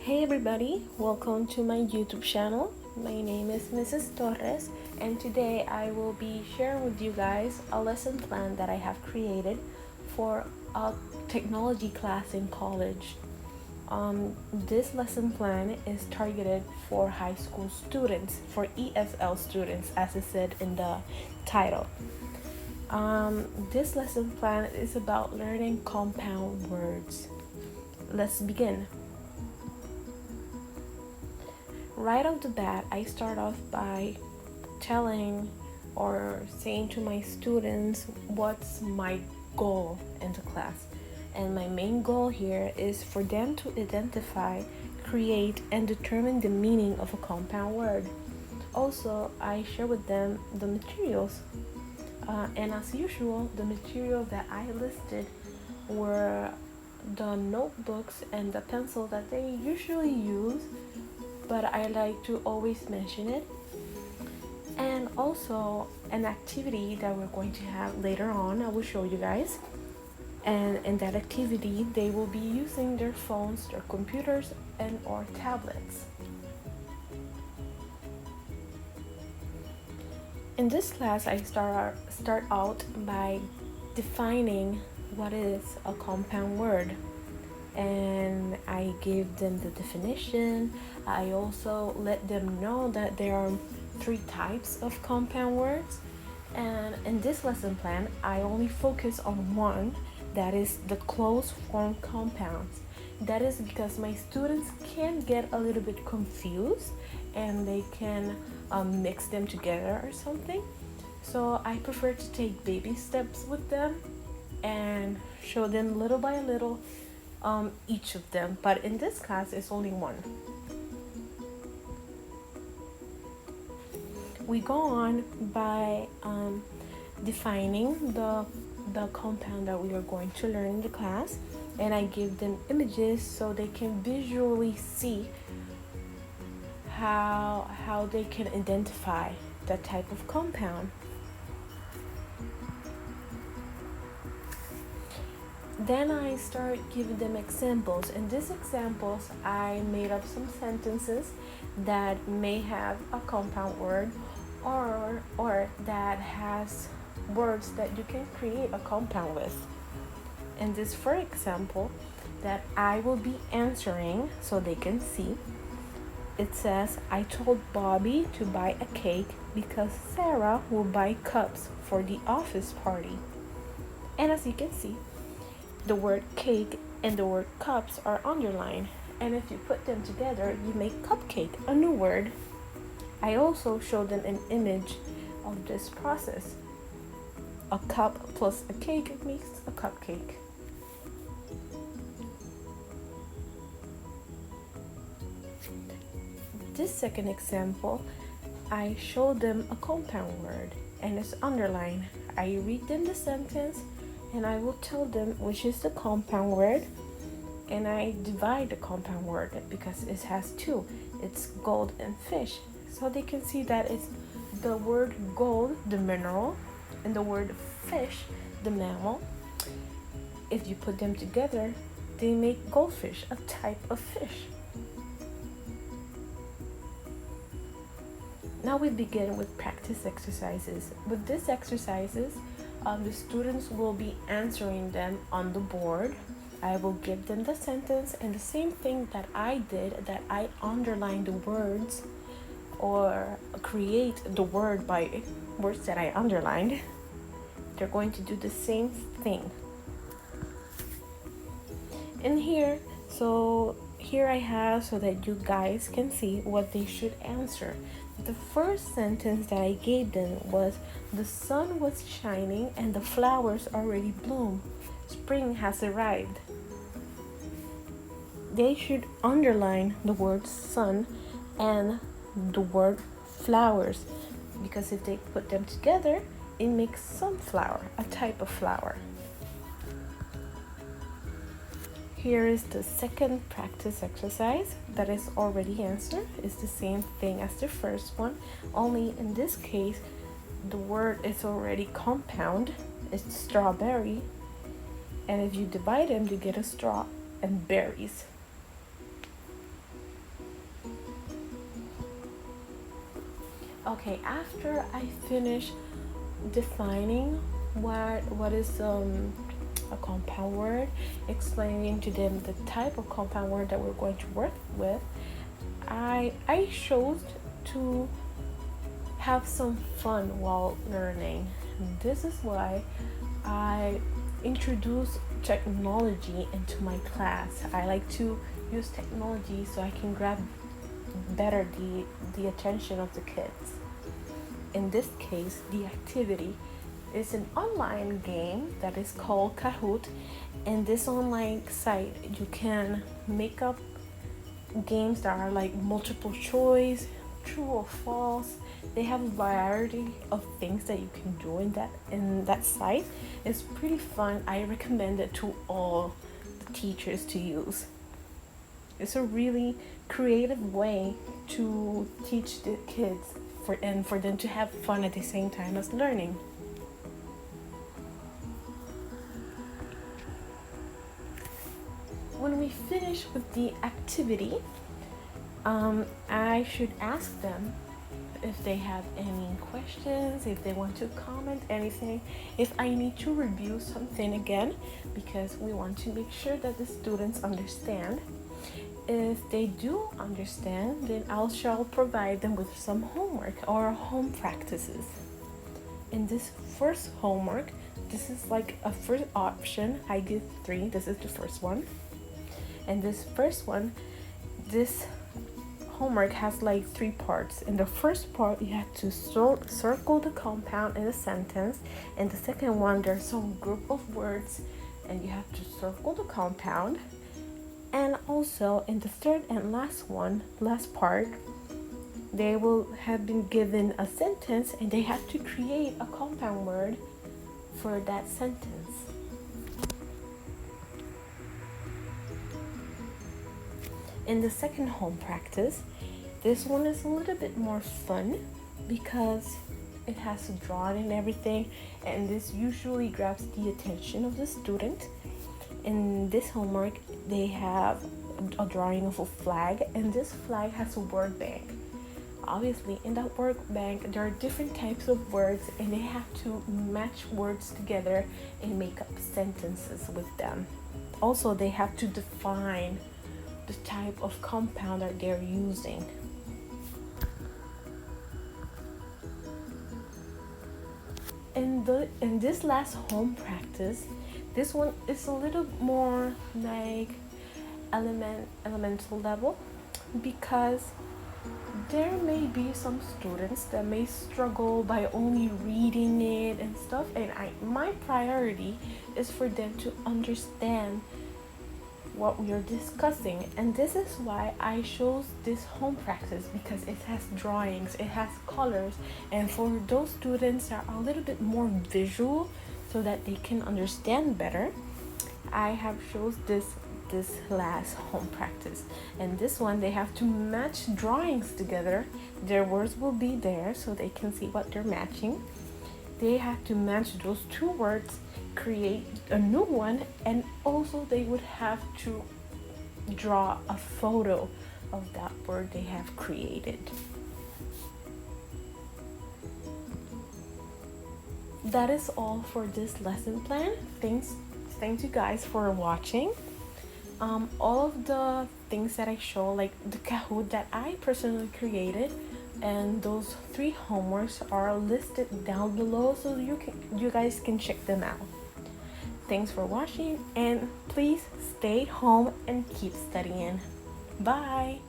Hey everybody, welcome to my YouTube channel. My name is Mrs. Torres, and today I will be sharing with you guys a lesson plan that I have created for a technology class in college. This lesson plan is targeted for high school students, for ESL students, as it said in the title. This lesson plan is about learning compound words. Let's begin. Right off the bat, I start off by telling or saying to my students what's my goal in the class. And my main goal here is for them to identify, create, and determine the meaning of a compound word. Also, I share with them the materials. And as usual, the material that I listed were the notebooks and the pencil that they usually use, but I like to always mention it. And also an activity that we're going to have later on, I will show you guys. And in that activity, they will be using their phones, their computers, and or tablets. In this class, I start out by defining what is a compound word. And I gave them the definition. I also let them know that there are 3 types of compound words. And in this lesson plan, I only focus on one, that is the closed form compounds. That is because my students can get a little bit confused and they can mix them together or something. So I prefer to take baby steps with them and show them little by little each of them, but in this class it's only one. We go on by defining the compound that we are going to learn in the class, and I give them images so they can visually see how they can identify that type of compound. Then I start giving them examples. In these examples, I made up some sentences that may have a compound word or that has words that you can create a compound with. In this, for example, that I will be answering so they can see, it says, I told Bobby to buy a cake because Sarah will buy cups for the office party. And as you can see, the word cake and the word cups are underlined, and if you put them together, you make cupcake, a new word. I also showed them an image of this process. A cup plus a cake makes a cupcake. This second example, I showed them a compound word and it's underlined. I read them the sentence and I will tell them which is the compound word, and I divide the compound word because it has 2. It's gold and fish. So they can see that it's the word gold, the mineral, and the word fish, the mammal. If you put them together, they make goldfish, a type of fish. Now we begin with practice exercises. With these exercises, the students will be answering them on the board. I will give them the sentence, and the same thing that I did, that I underline the words or create the word by words that I underlined, they're going to do the same thing. And here I have so that you guys can see what they should answer. The first sentence that I gave them was, the sun was shining and the flowers already bloom. Spring has arrived. They should underline the word sun and the word flowers, because if they put them together, it makes sunflower, a type of flower. Here is the second practice exercise that is already answered. It's the same thing as the first one, only in this case, the word is already compound. It's strawberry. And if you divide them, you get a straw and berries. Okay, after I finish defining what is a compound word, explaining to them the type of compound word that we're going to work with, I chose to have some fun while learning. This is why I introduce technology into my class. I like to use technology so I can grab better the attention of the kids. In this case, the activity is an online game that is called Kahoot. And this online site, you can make up games that are like multiple choice, true or false. They have a variety of things that you can do in that site. It's pretty fun. I recommend it to all the teachers to use. It's a really creative way to teach the kids for them to have fun at the same time as learning. When we finish with the activity, I should ask them if they have any questions, if they want to comment anything, if I need to review something again, because we want to make sure that the students understand. If they do understand, then shall provide them with some homework or home practices. In this first homework, this is like a first option. I give 3. This is the first one. And this first one, this homework has like 3 parts. In the first part, you have to circle the compound in a sentence. In the second one, there's some group of words and you have to circle the compound. And also in the third and last part, they will have been given a sentence and they have to create a compound word for that sentence. In the second home practice, this one is a little bit more fun because it has a drawing and everything, and this usually grabs the attention of the student. In this homework, they have a drawing of a flag, and this flag has a word bank. Obviously, in that word bank, there are different types of words, and they have to match words together and make up sentences with them. Also, they have to define the type of compound that they're using. In this last home practice, this one is a little more like elemental level, because there may be some students that may struggle by only reading it and stuff, and my priority is for them to understand what we are discussing. And this is why I chose this home practice, because it has drawings, it has colors, and for those students that are a little bit more visual so that they can understand better, I have chose this last home practice. And this one, they have to match drawings together. Their words will be there so they can see what they're matching. They have to match those 2 words, create a new one, and also they would have to draw a photo of that word they have created. That is all for this lesson plan. Thanks you guys for watching. All of the things that I show, like the Kahoot that I personally created, and those 3 homeworks are listed down below, so you guys can check them out. Thanks for watching, and please stay home and keep studying. Bye.